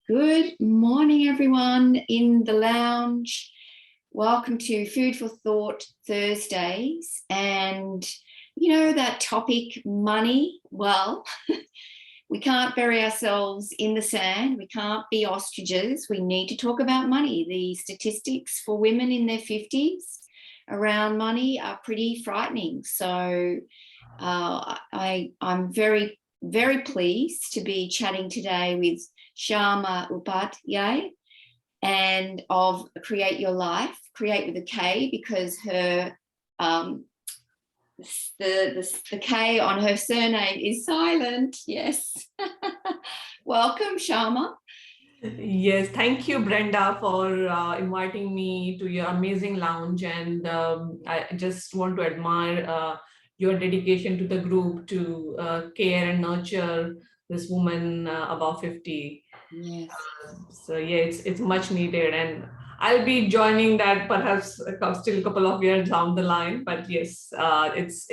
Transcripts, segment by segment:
Good morning, everyone in the lounge. Welcome to Food for Thought Thursdays. And you know that topic, money? Well, we can't bury ourselves in the sand. We can't be ostriches. We need to talk about money. The statistics for women in their 50s around money are pretty frightening. So I'm very, very pleased to be chatting today with Kshama Upadhyay and of Create Your Life, Create with a K, because her the K on her surname is silent. Yes. Welcome, Kshama. Yes, thank you, Brenda, for inviting me to your amazing lounge. And I just want to admire your dedication to the group to care and nurture this woman above 50. Yes. So yeah, it's much needed, and I'll be joining that perhaps still a couple of years down the line. But yes, it's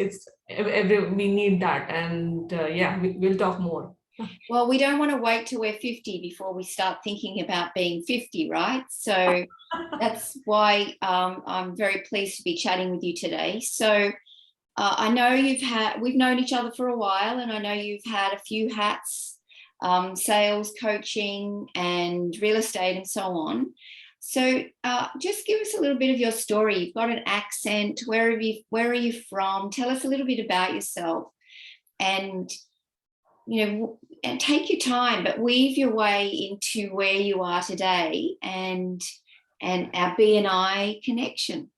we need that, and yeah, we'll talk more. Well, we don't want to wait till we're 50 before we start thinking about being 50, right? So that's why I'm very pleased to be chatting with you today. So I know we've known each other for a while, and I know you've had a few hats, sales, coaching, and real estate, and so on. So just give us a little bit of your story. You've got an accent. Where are you from? Tell us a little bit about yourself, and and take your time, but weave your way into where you are today and our BNI connection.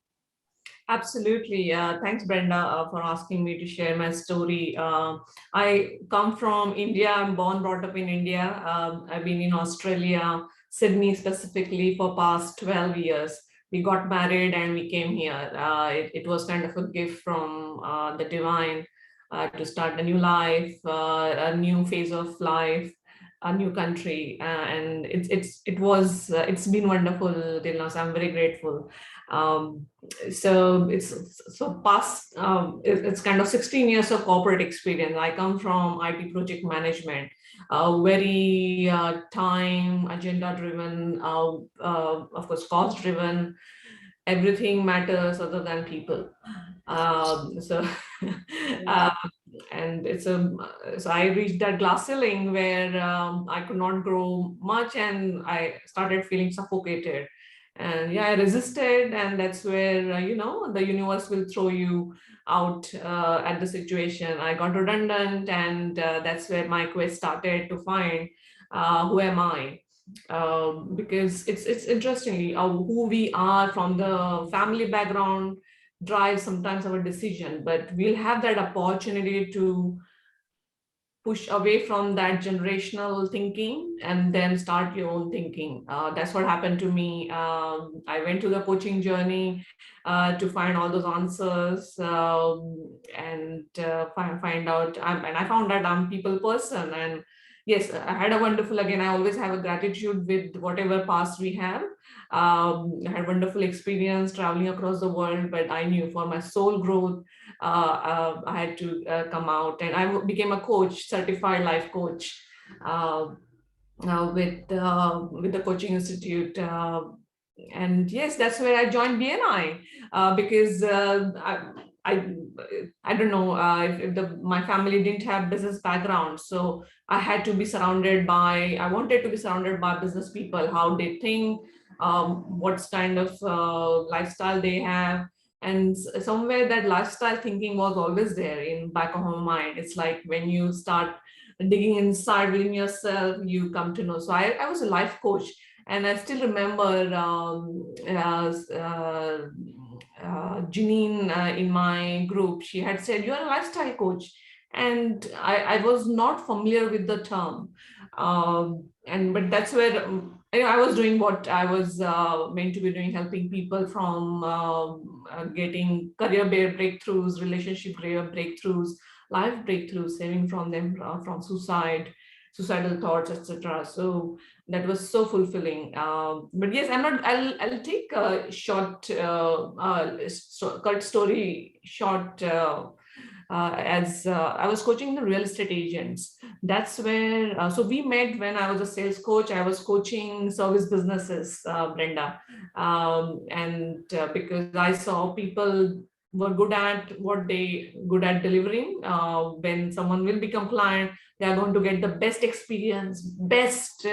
Absolutely. Thanks, Brenda, for asking me to share my story. I come from India. I'm born, brought up in India. I've been in Australia, Sydney specifically, for past 12 years. We got married and we came here. It was kind of a gift from the divine to start a new life, a new phase of life, a new country, and it's been wonderful till now. So I'm very grateful. Um, so past it's kind of 16 years of corporate experience. I come from IT project management, very time agenda driven, of course cost driven. Everything matters other than people. So uh, and so I reached that glass ceiling where I could not grow much, and I started feeling suffocated. And yeah, I resisted, and that's where the universe will throw you out at the situation. I got redundant, and that's where my quest started to find who am I. Because it's interestingly who we are from the family background drives sometimes our decision, but we'll have that opportunity to push away from that generational thinking and then start your own thinking. That's what happened to me. I went to the coaching journey to find all those answers, and find out. And I found that I'm a people person. And yes, I had a wonderful, again, I always have a gratitude with whatever past we have. I had wonderful experience traveling across the world, but I knew for my soul growth, I had to come out, and I became a coach, certified life coach, uh, with the coaching institute. And yes, that's where I joined BNI, because I I don't know, if my family didn't have business background, so I had to be surrounded by. I wanted to be surrounded by business people, how they think, what kind of lifestyle they have, and somewhere that lifestyle thinking was always there in back of my mind. It's like when you start digging inside within yourself, you come to know. So I was a life coach, and I still remember Janine in my group. She had said, "You're a lifestyle coach," and I was not familiar with the term. And but that's where I was doing what I was meant to be doing, helping people from getting career breakthroughs, relationship career breakthroughs, life breakthroughs, saving from them from suicidal thoughts, etc. So that was so fulfilling. But yes, I'm not. I'll take a short, cut story short. as I was coaching the real estate agents. That's where, so we met when I was a sales coach. I was coaching service businesses, Brenda. Because I saw people were good at what they good at delivering. When someone will become client, they are going to get the best experience, best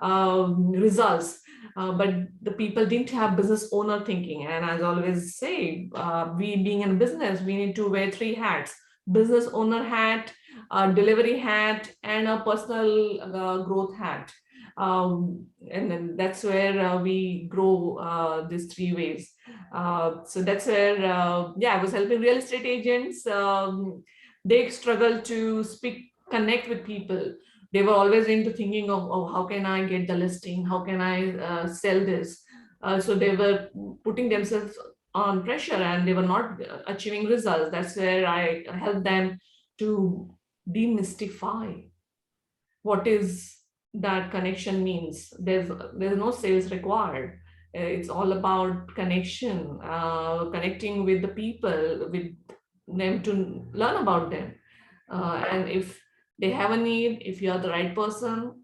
results. But the people didn't have business owner thinking. And as I always say, we being in business, we need to wear three hats: business owner hat, a delivery hat, and a personal growth hat. And then that's where we grow these three ways. So that's where, yeah, I was helping real estate agents. They struggle to connect with people. They were always into thinking of, oh, how can I get the listing? How can I sell this? So they were putting themselves on pressure and they were not achieving results. That's where I helped them to demystify what is that connection means. There's no sales required. It's all about connection, connecting with the people, with them to learn about them. And if they have a need, if you are the right person,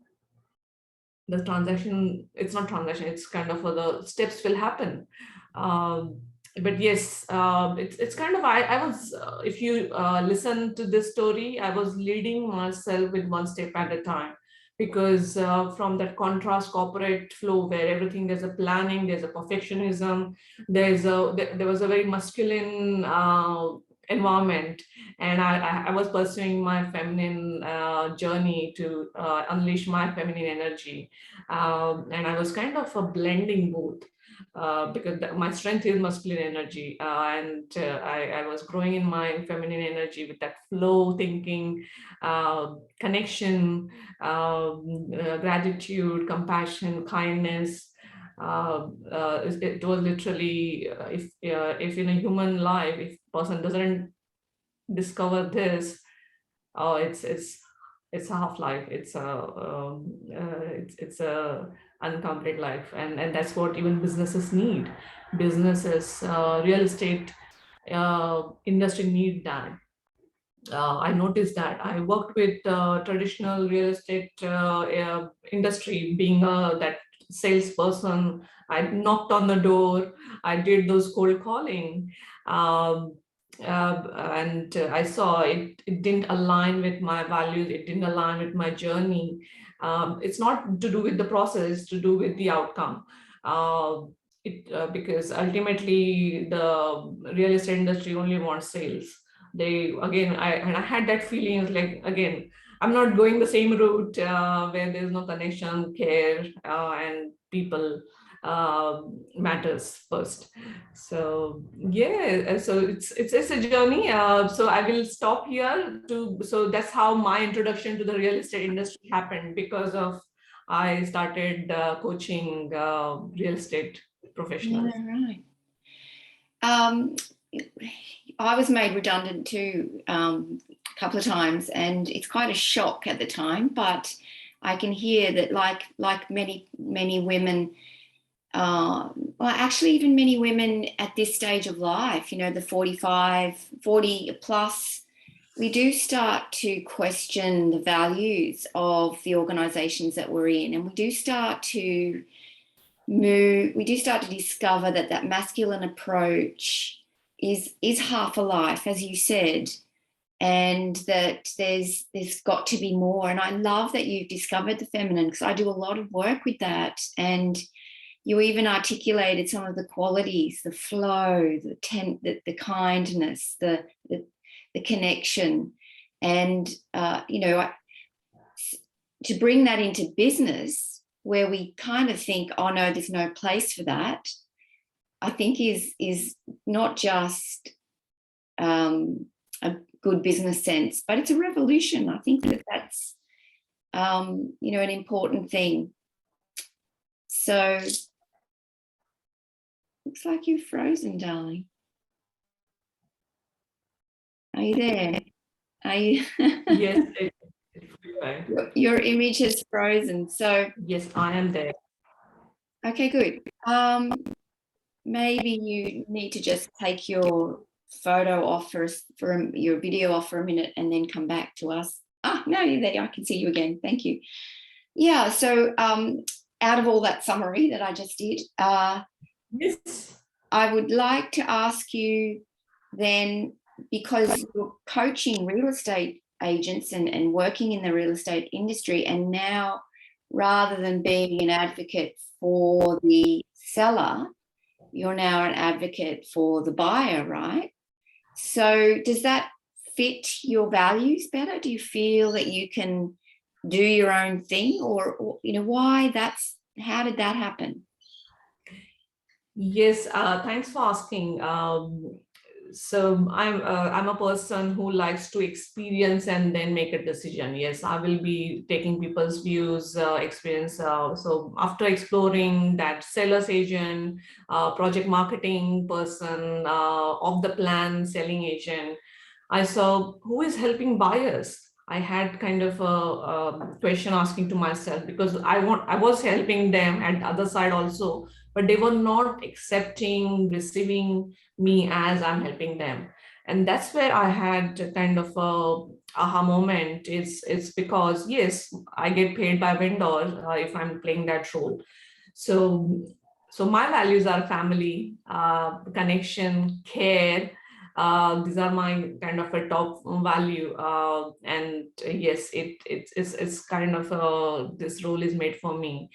the transaction, it's not transaction, it's kind of the steps will happen. But yes, it's kind of, I was, if you listen to this story, I was leading myself with one step at a time. Because from that contrast corporate flow where everything, there's a planning, there's a perfectionism, there was a very masculine environment, and I was pursuing my feminine journey to unleash my feminine energy, and I was kind of blending both. Because my strength is masculine energy, I was growing in my feminine energy with that flow thinking, connection, gratitude, compassion, kindness. It was literally, if in a human life, if person doesn't discover this, oh, it's a half life. It's a incomplete life, and that's what even businesses need. Businesses, real estate industry need that. I noticed that I worked with traditional real estate industry, being that salesperson. I knocked on the door. I did those cold calling, um, I saw it didn't align with my values. It didn't align with my journey. It's not to do with the process, it's to do with the outcome. Because ultimately the real estate industry only wants sales. They, again, I had that feeling, like, again, I'm not going the same route where there's no connection, care, and people matters first. So yeah, so it's a journey. So I will stop here. So that's how my introduction to the real estate industry happened, because of I started coaching real estate professionals. Yeah, right. I was made redundant too, a couple of times, and it's quite a shock at the time. But I can hear that, like many women, well, actually, even many women at this stage of life, you know, the 40 plus, we do start to question the values of the organisations that we're in, and we do start to discover that masculine approach is half a life, as you said, and that there's got to be more. And I love that you've discovered the feminine, because I do a lot of work with that. And you even articulated some of the qualities: the flow, the kindness, the connection, and you know, to bring that into business, where we kind of think, oh no, there's no place for that, I think is not just a good business sense, but it's a revolution. I think that's you know, an important thing. So looks like you're frozen, darling. Are you there? Are you? Yes. Your image has frozen. So Yes, I am there. okay, good. Maybe you need to just take your photo off for your video off for a minute and then come back to us. No, you're there. I can see you again. Thank you. Yeah. So out of all that summary that I just did, Yes. I would like to ask you then, because you're coaching real estate agents and working in the real estate industry, and now rather than being an advocate for the seller, you're now an advocate for the buyer, right? So does that fit your values better? Do you feel that you can do your own thing, or how did that happen? Yes, thanks for asking. So I'm a person who likes to experience and then make a decision. Yes, I will be taking people's views, experience. So after exploring that seller's agent, project marketing person, of the plan selling agent, I saw who is helping buyers. I had kind of a question asking to myself, because I was helping them at the other side also, but they were not accepting, receiving me as I'm helping them. And that's where I had kind of a aha moment. It's because, yes, I get paid by vendors if I'm playing that role. So my values are family, connection, care. These are my kind of a top value, and yes, it's kind of this role is made for me,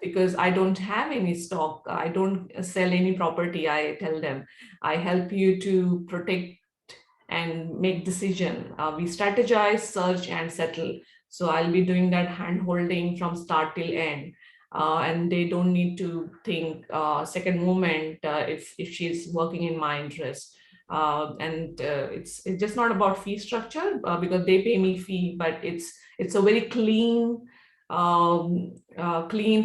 because I don't have any stock, I don't sell any property. I tell them I help you to protect and make decision. We strategize, search, and settle. So I'll be doing that hand holding from start till end. And they don't need to think second moment if she's working in my interest. And it's just not about fee structure, because they pay me fee, but it's a very clean,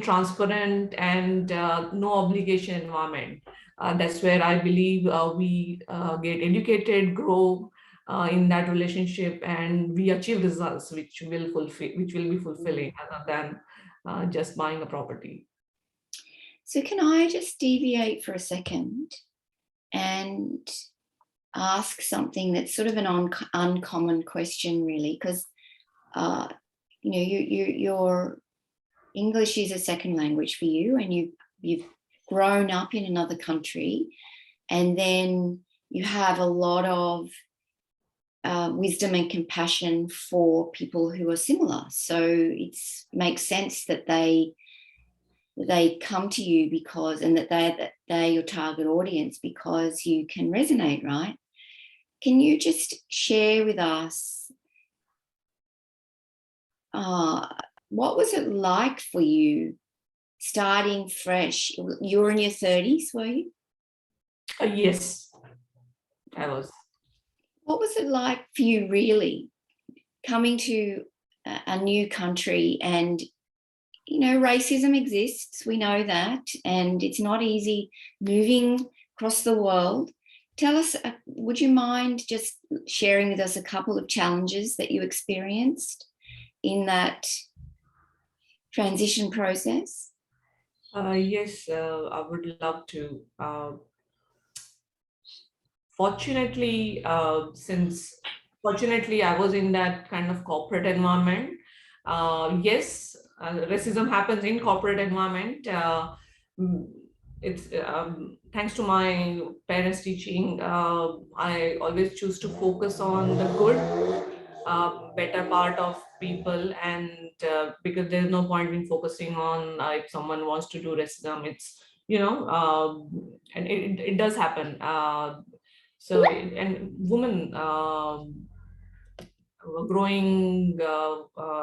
transparent, and no obligation environment. That's where I believe we get educated, grow in that relationship, and we achieve results which will be fulfilling, other than just buying a property. So can I just deviate for a second and ask something that's sort of an uncommon question, really? Because your English is a second language for you, and you've grown up in another country, and then you have a lot of wisdom and compassion for people who are similar. So it makes sense that they come to you and that they're your target audience, because you can resonate, right? Can you just share with us what was it like for you starting fresh? You were in your 30s, were you? Yes, I was. What was it like for you, really, coming to a new country? And racism exists, we know that, and it's not easy moving across the world. Tell us, would you mind just sharing with us a couple of challenges that you experienced in that transition process? Yes, I would love to. Fortunately, fortunately, I was in that kind of corporate environment. Yes, racism happens in corporate environment. Mm, it's thanks to my parents' teaching. I always choose to focus on the good, better part of people, and because there's no point in focusing on if someone wants to do racism. It's and it does happen. So, and women growing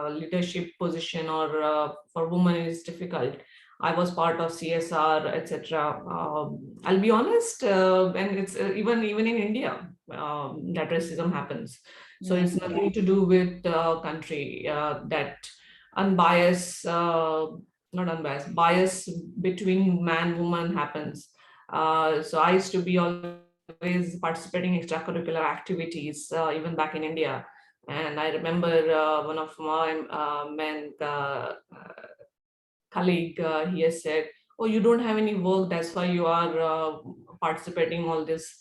leadership position or for women is difficult. I was part of CSR, etc. I'll be honest, and it's even in India that racism happens. So it's nothing to do with the country. That unbiased, not unbiased, bias between man woman happens. So I used to be always participating in extracurricular activities, even back in India. And I remember one of my men colleague, he has said, "Oh, you don't have any work, that's why you are participating all this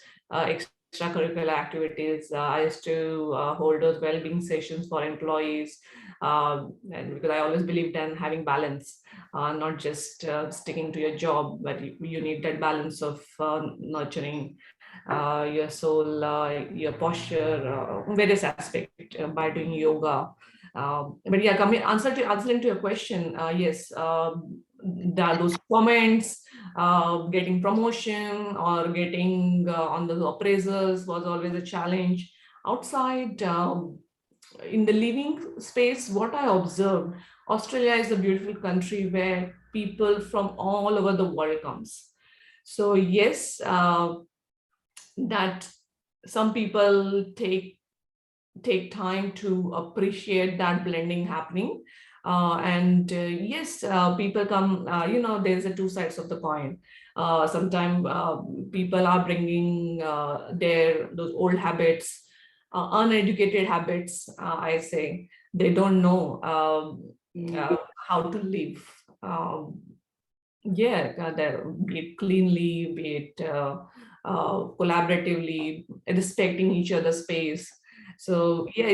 extracurricular activities. I used to hold those well-being sessions for employees, and because I always believed in having balance, not just sticking to your job, but you need that balance of nurturing your soul, your posture, various aspects by doing yoga. But yeah, answering to your question, yes, those comments, getting promotion or getting on the appraisals was always a challenge. Outside, in the living space, what I observed, Australia is a beautiful country where people from all over the world comes. So yes, that some people take time to appreciate that blending happening. And yes, people come, there's a two sides of the coin. Sometimes people are bringing those old habits, uneducated habits, I say. They don't know how to live. Yeah, be it cleanly, be it collaboratively, respecting each other's space. So yeah,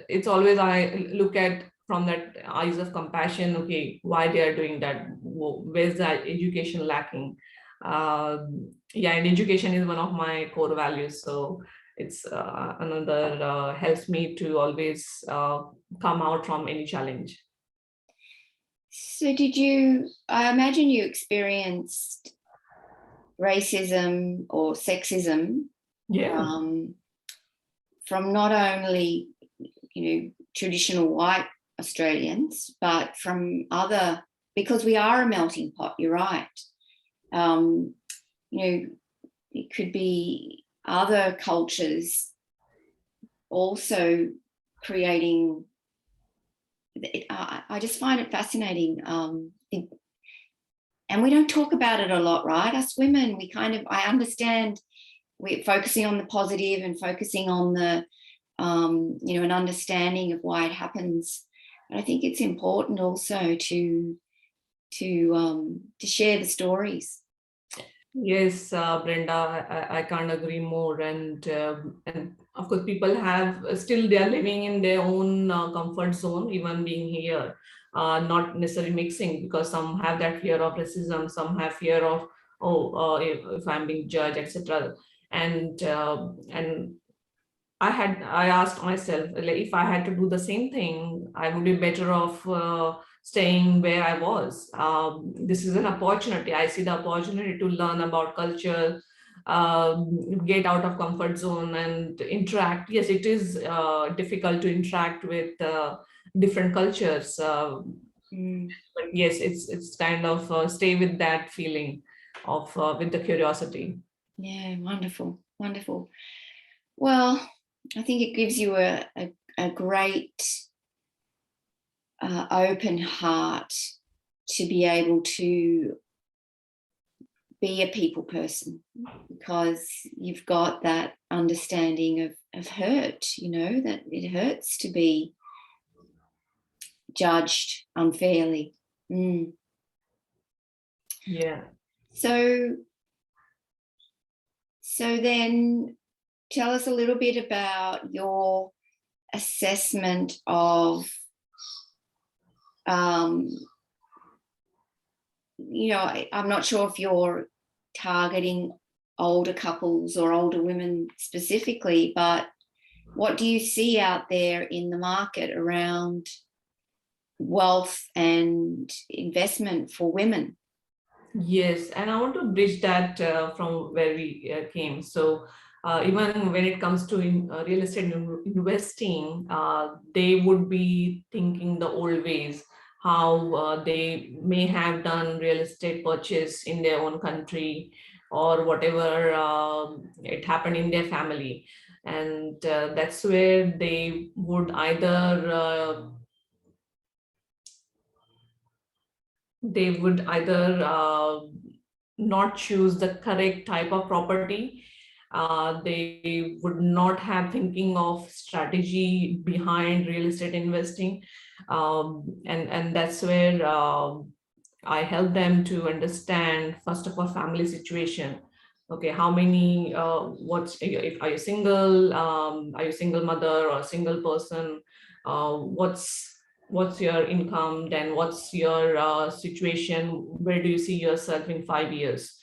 it's always I look at from that eyes of compassion. Okay, why they are doing that? Where's that education lacking? Yeah, and education is one of my core values. So it's another helps me to always come out from any challenge. So I imagine you experienced racism or sexism Yeah. From not only, traditional white Australians, but from other, because we are a melting pot, you're right. It could be other cultures also creating. I just find it fascinating. And we don't talk about it a lot, right? Us women, I understand we're focusing on the positive and focusing on the, an understanding of why it happens. But I think it's important also to share the stories. Yes, Brenda, I can't agree more. And of course, people have still they are living in their own comfort zone, even being here, not necessarily mixing, because some have that fear of racism, some have fear of if I'm being judged, etc. And I asked myself, like, if I had to do the same thing, I would be better off staying where I was. This is an opportunity. I see the opportunity to learn about culture, get out of comfort zone and interact. Yes, it is difficult to interact with different cultures. But yes, it's kind of stay with that feeling of with the curiosity. Yeah, wonderful, wonderful. Well, I think it gives you a great open heart to be able to be a people person, because you've got that understanding of hurt, that it hurts to be judged unfairly. Yeah. So then tell us a little bit about your assessment of, I'm not sure if you're targeting older couples or older women specifically, but what do you see out there in the market around wealth and investment for women? Yes, and I want to bridge that from where we came. So even when it comes to real estate investing, they would be thinking the old ways, how they may have done real estate purchase in their own country or whatever it happened in their family. And that's where they would either not choose the correct type of property. They would not have thinking of strategy behind real estate investing. And that's where I help them to understand, first of all, family situation. Okay, how many, are you single? Are you single mother or single person? What's your income? Then what's your situation? Where do you see yourself in 5 years?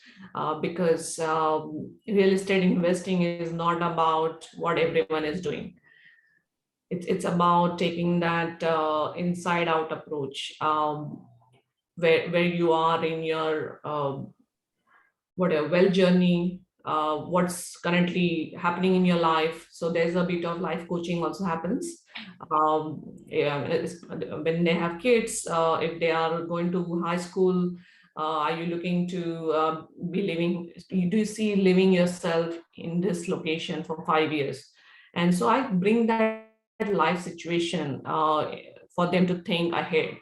Because real estate investing is not about what everyone is doing. It's about taking that inside out approach, where you are in your what a well journey, what's currently happening in your life. So there's a bit of life coaching also happens. Yeah, when they have kids, if they are going to high school, are you looking to be living, do you see living yourself in this location for 5 years? And so I bring that life situation for them to think ahead,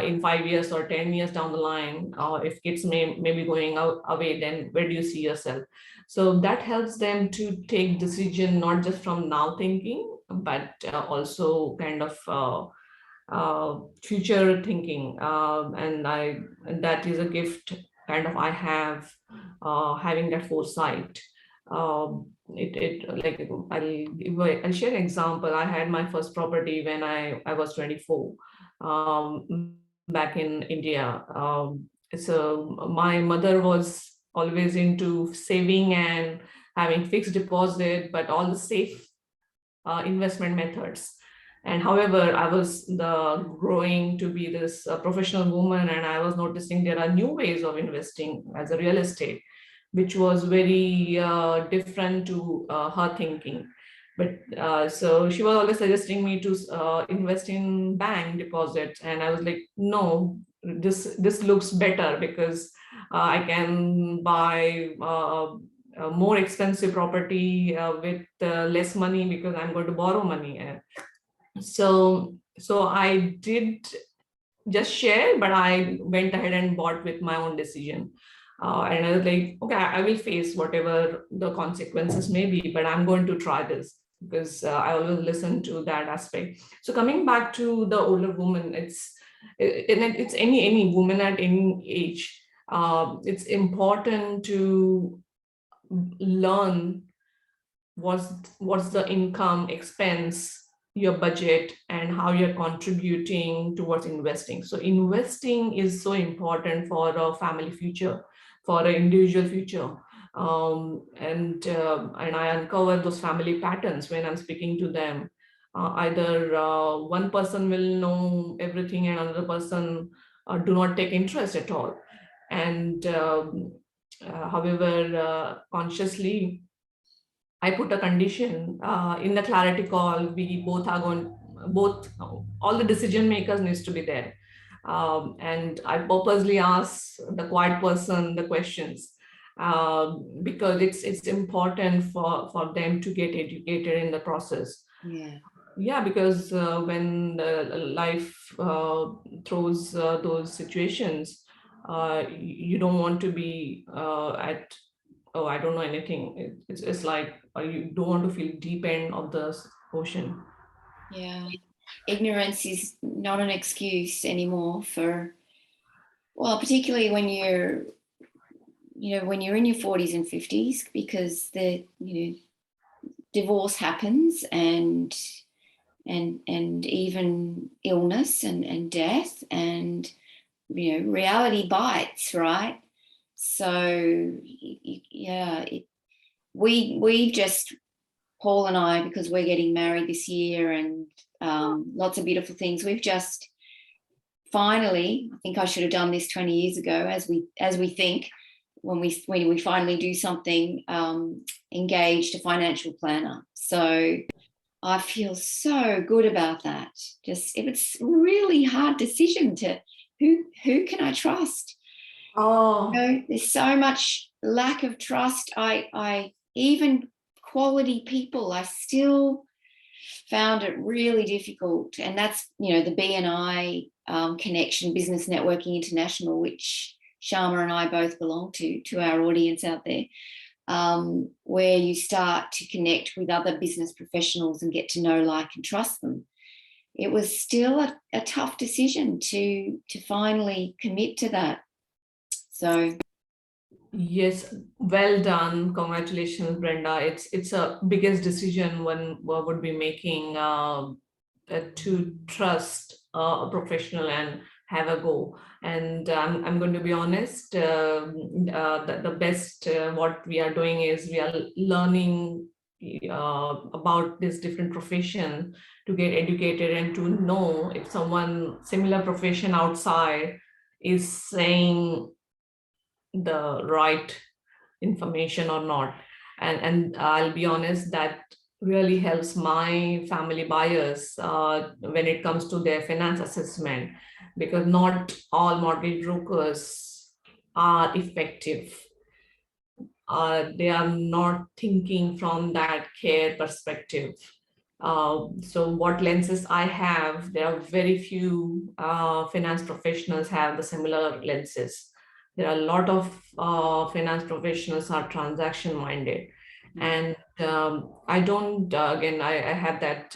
in 5 years or 10 years down the line, if kids may be going out away, then where do you see yourself? So that helps them to take decision not just from now thinking, but also kind of future thinking. And that is a gift kind of I have, having that foresight. It like I'll share an example. I had my first property when I was 24, back in India. So my mother was always into saving and having fixed deposit, but all the safe investment methods. And however, I was growing to be this professional woman, and I was noticing there are new ways of investing as a real estate, which was very different to her thinking. But so she was always suggesting me to invest in bank deposits, and I was like, no, this looks better because I can buy a more expensive property with less money because I'm going to borrow money. So I did just share, but I went ahead and bought with my own decision. And I was like, okay, I will face whatever the consequences may be, but I'm going to try this because I always listen to that aspect. So coming back to the older woman, it's any woman at any age. It's important to learn what's the income, expense, your budget, and how you're contributing towards investing. So investing is so important for a family future, for an individual future. And I uncover those family patterns when I'm speaking to them. Either one person will know everything and another person do not take interest at all. And however, consciously I put a condition in the clarity call. We both are going, both, all the decision makers needs to be there. And I purposely ask the quiet person the questions, because it's important for them to get educated in the process. Yeah. Yeah, because when life throws those situations, you don't want to be at, oh, I don't know anything. It's like you don't want to feel deep end of the ocean. Yeah. Ignorance is not an excuse anymore for, well, particularly when you're, when you're in your 40s and 50s, because divorce happens, and even illness and death, and reality bites, right? So yeah, we just, Paul and I, because we're getting married this year, and lots of beautiful things, we've just finally, I think I should have done this 20 years ago, as we think, when we finally do something, engaged a financial planner. So I feel so good about that. Just, if it's a really hard decision to who can I trust? Oh, There's so much lack of trust. I even quality people, I still found it really difficult. And that's, the BNI connection, Business Networking International, which Kshama and I both belong to our audience out there, where you start to connect with other business professionals and get to know, like, and trust them. It was still a tough decision to finally commit to that. So Yes, well done. Congratulations, Brenda. It's a biggest decision one would be making, to trust a professional and have a go. And I'm going to be honest, the best what we are doing is we are learning about this different profession to get educated and to know if someone similar profession outside is saying the right information or not. And I'll be honest, that really helps my family buyers when it comes to their finance assessment, because not all mortgage brokers are effective. They are not thinking from that care perspective. So what lenses I have, there are very few finance professionals have the similar lenses. There are a lot of finance professionals are transaction minded. And I don't, again, I have that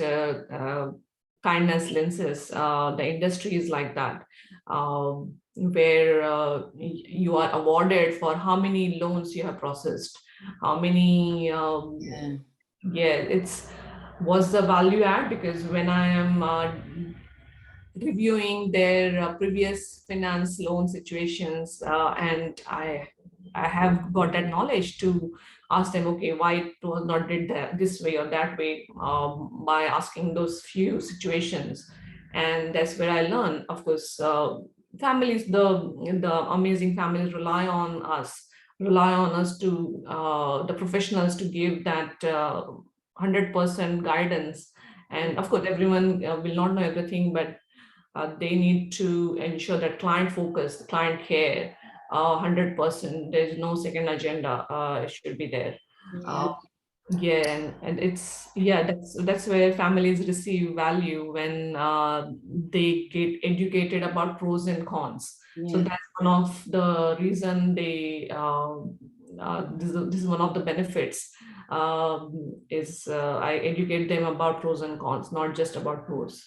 kindness lenses. The industry is like that, where you are awarded for how many loans you have processed, how many, yeah, it's what's the value add, because when I am reviewing their previous finance loan situations, and I have got that knowledge to ask them, okay, why it was not did that this way or that way, by asking those few situations. And that's where I learn. Of course, families, the amazing families rely on us to the professionals to give that 100% guidance. And of course, everyone will not know everything, but they need to ensure that client focus, client care, 100%. There's no second agenda should be there. Yeah, Uh, yeah, and it's, yeah, that's where families receive value when they get educated about pros and cons. So yeah, that's one of the reason they this is one of the benefits, is I educate them about pros and cons, not just about pros.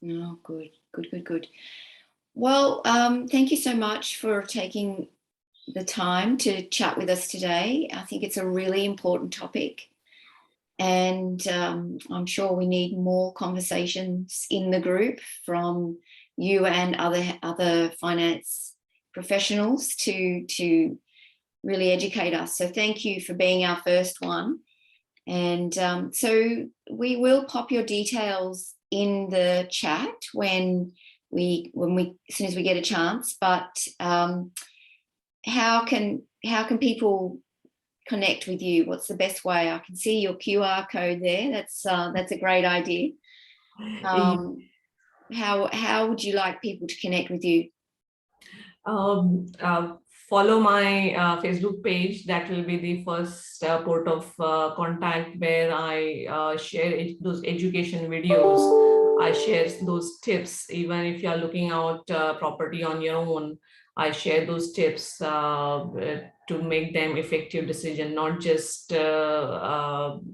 no, good, good, good, good. Well, thank you so much for taking the time to chat with us today. I think it's a really important topic, and I'm sure we need more conversations in the group from you and other finance professionals to really educate us. So thank you for being our first one. And so we will pop your details in the chat when we as soon as we get a chance. But how can people connect with you? What's the best way? I can see your QR code there. That's a great idea. How would you like people to connect with you? um, uh, Follow my Facebook page. That will be the first port of contact, where I share those education videos. I share those tips. Even if you are looking out property on your own, I share those tips to make them effective decision, not just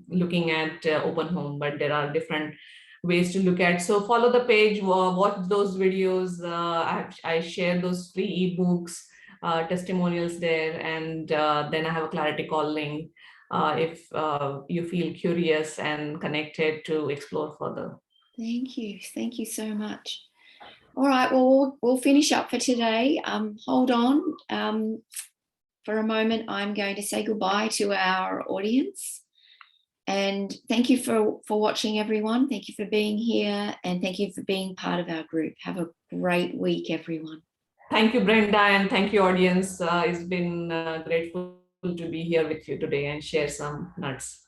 looking at open home, but there are different ways to look at. So follow the page, watch those videos. I share those free ebooks, testimonials there, and then I have a clarity call link if you feel curious and connected to explore further. Thank you so much. All right, well, we'll finish up for today. Hold on for a moment. I'm going to say goodbye to our audience. And thank you for watching, everyone. Thank you for being here, and thank you for being part of our group. Have a great week, everyone. Thank you, Brenda, and thank you, audience. It's been grateful to be here with you today and share some nuts.